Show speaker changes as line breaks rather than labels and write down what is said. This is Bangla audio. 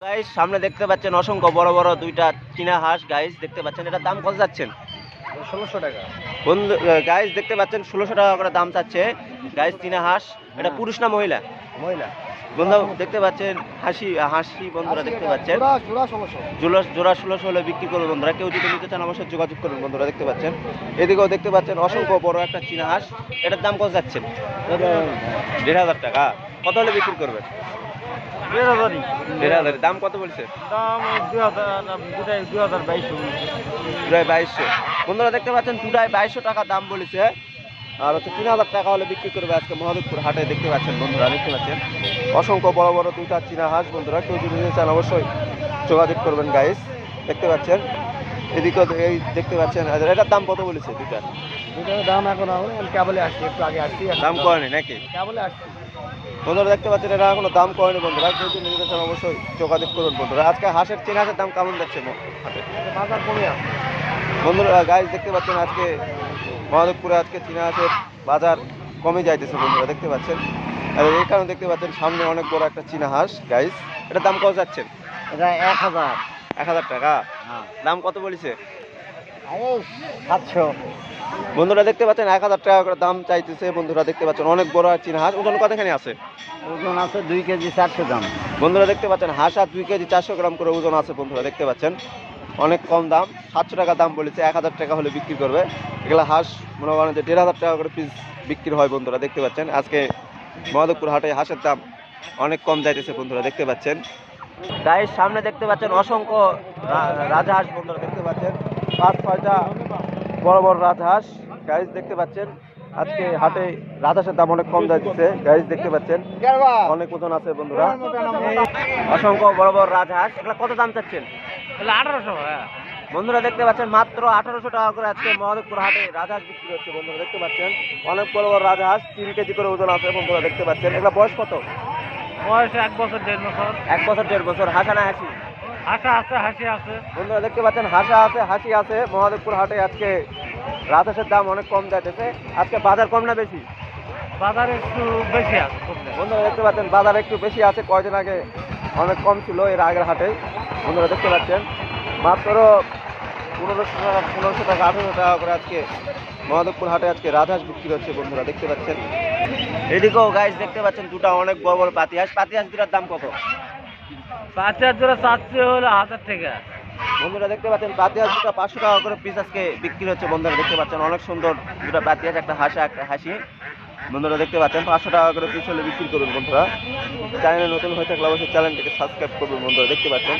গাইস সামনে দেখতে পাচ্ছেন অসংখ্য বড় বড় দুইটা চীনা হাঁস গাইস দেখতে পাচ্ছেন। এটার দাম কত যাচ্ছেন?
১৬০০ টাকা।
বন্ধু গাইস দেখতে পাচ্ছেন ১৬০০ টাকা করে দাম চাচ্ছে গাইস চীনা হাঁস। এটা পুরুষ না মহিলা?
মহিলা।
বন্ধু দেখতে পাচ্ছেন হাসি হাসি বন্ধুরা দেখতে পাচ্ছেন
জোড়া ১৬০০।
জোড়া ১৬০০ হলে বিক্রি করবে বন্ধুরা। কেউ যদি নিতে চান অবশ্যই যোগাযোগ করুন বন্ধুরা দেখতে পাচ্ছেন। এদিকেও দেখতে পাচ্ছেন অসংখ্য বড় একটা চীনা হাঁস। এটার দাম কত যাচ্ছেন? ১,৫০০ টাকা। কত হলে বিক্রি করবেন? ১,৫০০। দাম কত বলছে?
দাম ২,২২০।
দুটায় ২২০০। বন্ধুরা দেখতে পাচ্ছেন দুটায় ২২০০ টাকা দাম বলেছে। আর হচ্ছে ৩,০০০ টাকা হলে বিক্রি করবে আজকে মহাদেবপুর হাটে দেখতে পাচ্ছেন বন্ধুরা দেখতে পাচ্ছেন অসংখ্য বড় বড় দুইটা চীনা হাঁস বন্ধুরা। কেউ যদি নিতে চান অবশ্যই যোগাযোগ করবেন গাইস দেখতে পাচ্ছেন। এদিকেও এই দেখতে পাচ্ছেন এটার দাম কত বলেছে দুইটার?
দুটার দাম এখন আমি কেবলে আসছি, একটু আগে আসছি।
দাম করেনি নাকি?
কেবলে আসছি।
বন্ধুরা দেখতে পাচ্ছেন এরা এখনো দাম করেনি বন্ধুরা। কেউ যদি নিতে চান অবশ্যই যোগাযোগ করুন বন্ধুরা। আজকে হাঁসের চীনা হাঁসের দাম কেমন যাচ্ছে হাটে?
বাজার কমে আছে
বন্ধুরা গাইস দেখতে পাচ্ছেন আজকে মহাদেবপুরে আজকে চীনা হাঁসের বাজার কমে যাইতেছে বন্ধুরা দেখতে পাচ্ছেন। আর এই কারণে দেখতে পাচ্ছেন সামনে অনেক বড় একটা চীনা হাঁস গাইস। এটার দাম কত যাচ্ছেন?
এটা ১,০০০।
১,০০০ টাকা।
হ্যাঁ।
দাম কত বলেছে?
৭০০।
বন্ধুরা দেখতে পাচ্ছেন ১,০০০ টাকা করে দাম চাইতেছে বন্ধুরা দেখতে পাচ্ছেন। অনেক বড় চীনা হাঁস। ওজন কতখানি আছে?
ওজন আছে ২ কেজি ৪০০ গ্রাম।
বন্ধুরা দেখতে পাচ্ছেন হাঁস আর ২ কেজি ৪০০ গ্রাম করে ওজন আছে বন্ধুরা দেখতে পাচ্ছেন। অনেক কম দাম, ৭০০ টাকা দাম বলেছে। ১,০০০ টাকা হলে বিক্রি করবে। এগুলো হাঁস মনে করেন যে ১,৫০০ টাকা করে পিস বিক্রি হয় বন্ধুরা দেখতে পাচ্ছেন। আজকে মহাদেবপুর হাটে হাঁসের দাম অনেক কম যাইতেছে বন্ধুরা দেখতে পাচ্ছেন। গায়ের সামনে দেখতে পাচ্ছেন অসংখ্য রাজহাঁস বন্ধুরা দেখতে পাচ্ছেন। ৫-৬টা বড় বড় রাজহাঁস গাইস দেখতে পাচ্ছেন। আজকে হাটে রাজহাঁসের দাম অনেক কম যাইতেছে গাইস দেখতে পাচ্ছেন। অনেক ওজন আছে বন্ধুরা। অসংখ্য বড় বড় রাজহাঁস। এগুলো কত দাম চাচ্ছেন?
১৮০০।
বন্ধুরা দেখতে পাচ্ছেন মাত্র ১৮০০ টাকা করে আজকে মহাদেবপুর হাটে রাজহাঁস বিক্রি হচ্ছে বন্ধুরা দেখতে পাচ্ছেন। অনেক বড় বড় রাজহাঁস ৩ কেজি করে ওজন আছে বন্ধুরা দেখতে পাচ্ছেন। এগুলো বয়স কত?
বয়স ১ বছর ১.৫ বছর।
১ বছর ১.৫ বছর। হাসা না হাসি?
হাঁসা আছে, হাসি আছে।
বন্ধুরা দেখতে পাচ্ছেন হাসা আছে হাসি আছে। মহাদেবপুর হাটে আজকে রাজহাঁসের দাম অনেক কম যাইতেছে। আজকে বাজার কম না বেশি?
বাজার একটু বেশি আছে।
বন্ধুরা দেখতে পাচ্ছেন বাজার একটু বেশি আছে। কয়দিন আগে অনেক কম ছিল এর আগের হাটে বন্ধুরা দেখতে পাচ্ছেন। মাত্র ১৫০০ টাকা ১৮০০ টাকা করে আজকে মহাদেবপুর হাটে আজকে রাজহাঁস বিক্রি হচ্ছে বন্ধুরা দেখতে পাচ্ছেন। এদিকেও গাইস দেখতে পাচ্ছেন দুটা অনেক বড় বড় পাতি হাঁস দুটার দাম কত?
পাঁচের জোড়া ৪০০ হলো ১,০০০ টাকা।
বন্ধুরা দেখতে পাচ্ছেন পাতি হাঁস দুটা ৫০০ টাকা করে পিস আজকে বিক্রি হচ্ছে বন্ধুরা দেখতে পাচ্ছেন। অনেক সুন্দর দুটা পাতি হাঁস, একটা হাঁসা একটা হাসি বন্ধুরা দেখতে পাচ্ছেন। ৫০০ টাকা করে পিস হলে বিক্রি করুন বন্ধুরা। চ্যানেলে নতুন হয়ে থাকলে অবশ্যই চ্যানেলটিকে সাবস্ক্রাইব করবেন বন্ধুরা দেখতে পাচ্ছেন।